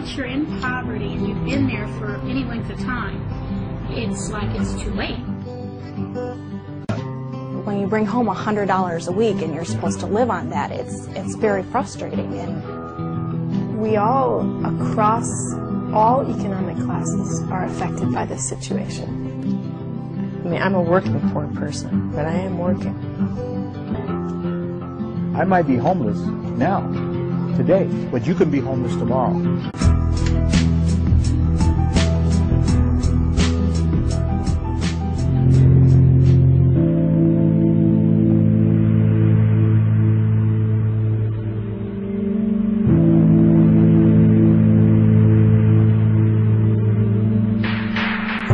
once you're in poverty and you've been there for any length of time, it's like it's too late. When you bring home $100 a week and you're supposed to live on that, it's very frustrating. And we all, across all economic classes, are affected by this situation. I mean, I'm a working poor person, but I am working. I might be homeless now, today, but you could be homeless tomorrow.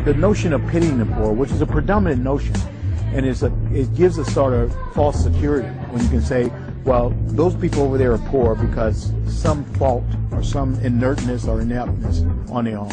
The notion of pitying the poor, which is a predominant notion, and it gives a sort of false security when you can say, well, those people over there are poor because some fault or some inertness or ineptness on their own.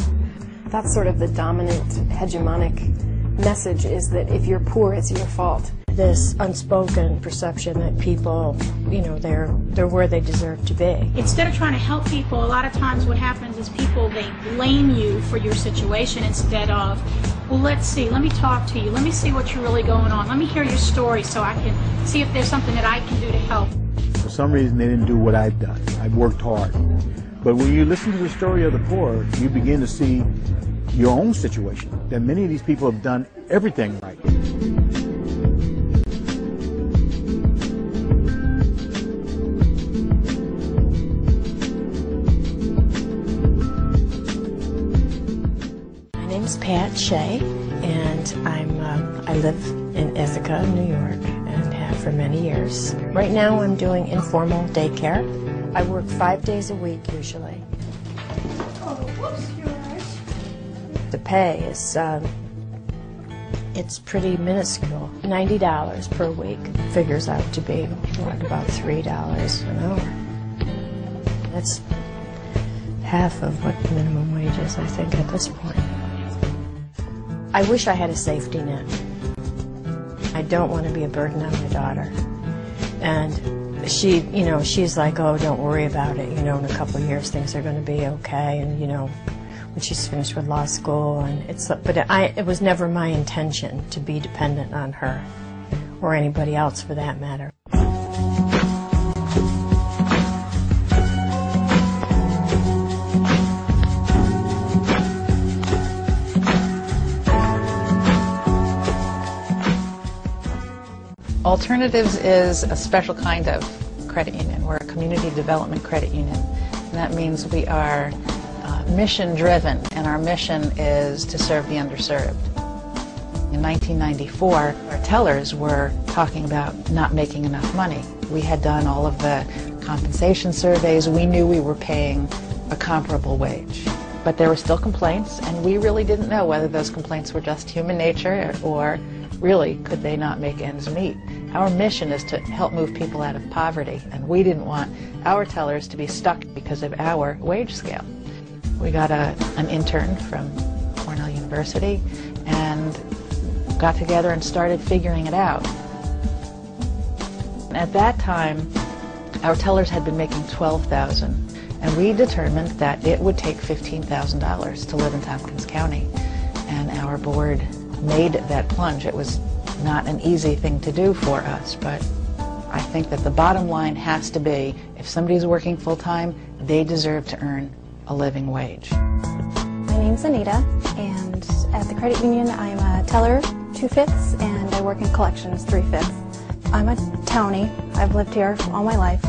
That's sort of the dominant hegemonic message, is that if you're poor, it's your fault. This unspoken perception that people, you know, they're where they deserve to be. Instead of trying to help people, a lot of times what happens is people, they blame you for your situation instead of, well, let's see, let me talk to you, let me see what you're really going on, let me hear your story so I can see if there's something that I can do to help. For some reason, they didn't do what I've done. I've worked hard. But when you listen to the story of the poor, you begin to see your own situation, that many of these people have done everything right. My name's Pat Shea, and I live in Ithaca, New York, and have for many years. Right now I'm doing informal daycare. I work 5 days a week usually. Oh, whoops, you're right. The pay is, it's pretty minuscule. $90 per week figures out to be, what, about $3 an hour. That's half of what minimum wage is, I think, at this point. I wish I had a safety net. I don't want to be a burden on my daughter. And she, you know, she's like, oh, don't worry about it. You know, in a couple of years things are going to be okay. And, you know, when she's finished with law school, and it was never my intention to be dependent on her or anybody else for that matter. Alternatives is a special kind of credit union. We're a community development credit union. And that means we are mission-driven, and our mission is to serve the underserved. In 1994, our tellers were talking about not making enough money. We had done all of the compensation surveys. We knew we were paying a comparable wage. But there were still complaints, and we really didn't know whether those complaints were just human nature or really could they not make ends meet. Our mission is to help move people out of poverty, and we didn't want our tellers to be stuck because of our wage scale. We got an intern from Cornell University and got together and started figuring it out. At that time, our tellers had been making $12,000, and we determined that it would take $15,000 to live in Tompkins County. And our board made that plunge. It was not an easy thing to do for us, but I think that the bottom line has to be, if somebody's working full-time, they deserve to earn a living wage. My name's Anita, and at the credit union I'm a teller 2/5 and I work in collections 3/5. I'm a townie. I've lived here all my life,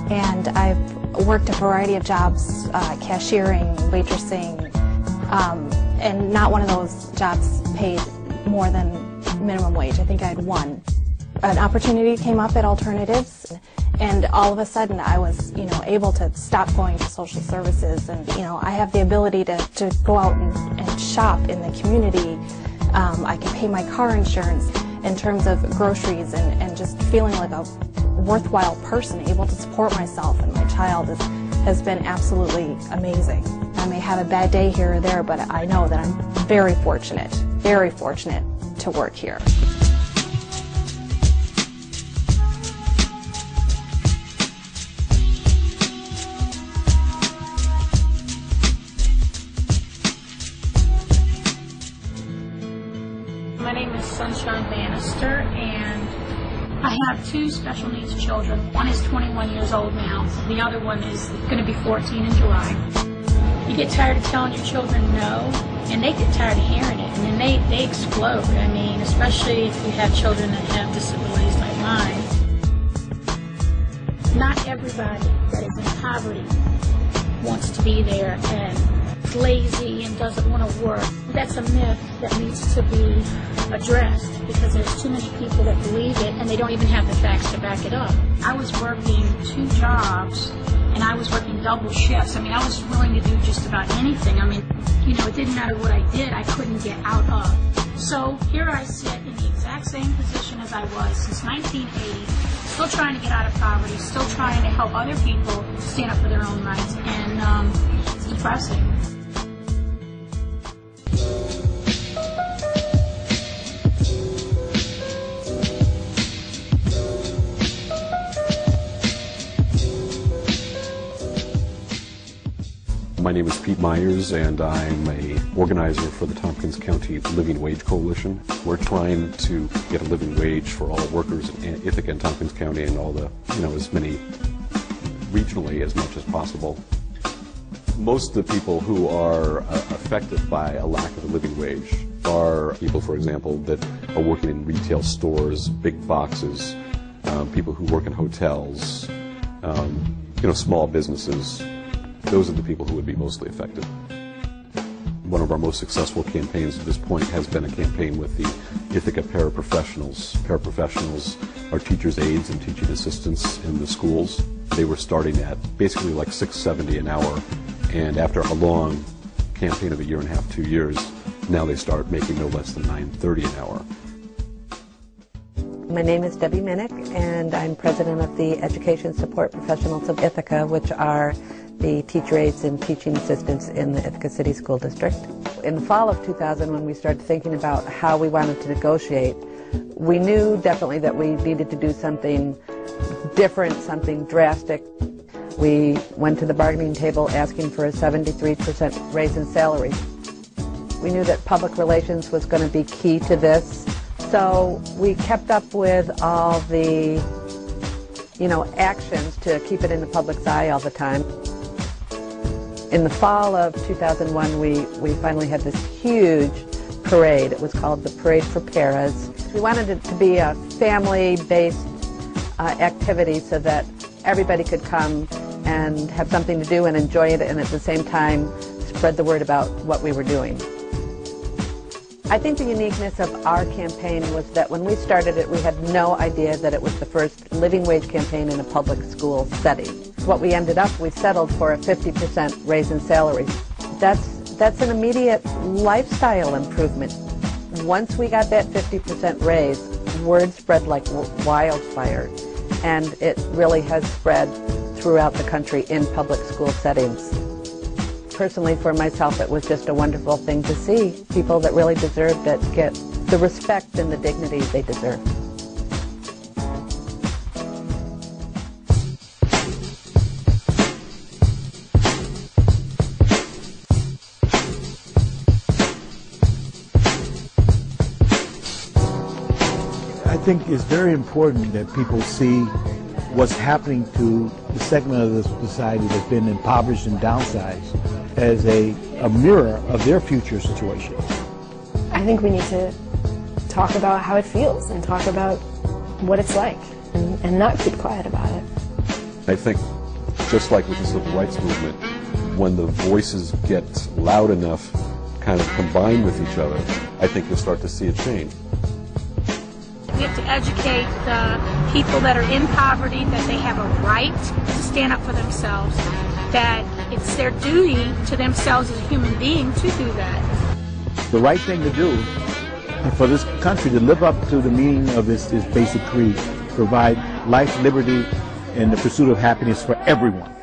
and I've worked a variety of jobs, cashiering, waitressing, and not one of those jobs paid more than minimum wage. I think I had one. An opportunity came up at Alternatives, and all of a sudden I was, you know, able to stop going to social services, and, you know, I have the ability to go out and shop in the community. I can pay my car insurance in terms of groceries, and just feeling like a worthwhile person, able to support myself and my child has been absolutely amazing. I may have a bad day here or there, but I know that I'm very fortunate to work here. John Bannister, and I have two special needs children. One is 21 years old now. The other one is going to be 14 in July. You get tired of telling your children no, and they get tired of hearing it, and then they explode. I mean, especially if you have children that have disabilities like mine. Not everybody that is in poverty wants to be there and is lazy and doesn't want to work. That's a myth that needs to be addressed because there's too many people that believe it and they don't even have the facts to back it up. I was working 2 jobs and I was working double shifts. I mean, I was willing to do just about anything. I mean, you know, it didn't matter what I did, I couldn't get out of. So here I sit in the exact same position as I was since 1980, still trying to get out of poverty, still trying to help other people stand up for their own rights, and it's depressing. My name is Pete Myers, and I'm an organizer for the Tompkins County Living Wage Coalition. We're trying to get a living wage for all workers in Ithaca and Tompkins County and all the, as many regionally as much as possible. Most of the people who are affected by a lack of a living wage are people, for example, that are working in retail stores, big boxes, people who work in hotels, small businesses. Those are the people who would be mostly affected. One of our most successful campaigns at this point has been a campaign with the Ithaca paraprofessionals. Paraprofessionals are teachers' aides and teaching assistants in the schools. They were starting at basically like $6.70 an hour, and after a long campaign of 1.5 years, 2 years, now they start making no less than $9.30 an hour. My name is Debbie Minnick, and I'm president of the Education Support Professionals of Ithaca, which are the teacher aides and teaching assistants in the Ithaca City School District. In the fall of 2000, when we started thinking about how we wanted to negotiate, we knew definitely that we needed to do something different, something drastic. We went to the bargaining table asking for a 73% raise in salary. We knew that public relations was going to be key to this, so we kept up with all the, actions to keep it in the public's eye all the time. In the fall of 2001, we finally had this huge parade. It was called the Parade for Paras. We wanted it to be a family-based activity so that everybody could come and have something to do and enjoy it, and at the same time spread the word about what we were doing. I think the uniqueness of our campaign was that when we started it, we had no idea that it was the first living wage campaign in a public school setting. What we ended up, we settled for a 50% raise in salary. That's an immediate lifestyle improvement. Once we got that 50% raise, word spread like wildfire, and it really has spread throughout the country in public school settings. Personally, for myself, it was just a wonderful thing to see people that really deserved it get the respect and the dignity they deserve. I think it's very important that people see what's happening to the segment of the society that's been impoverished and downsized as a mirror of their future situation. I think we need to talk about how it feels and talk about what it's like and not keep quiet about it. I think, just like with the civil rights movement, when the voices get loud enough, kind of combined with each other, I think you'll start to see a change. We have to educate the people that are in poverty that they have a right to stand up for themselves, that it's their duty to themselves as a human being to do that. The right thing to do, and for this country to live up to the meaning of its basic creed, provide life, liberty, and the pursuit of happiness for everyone.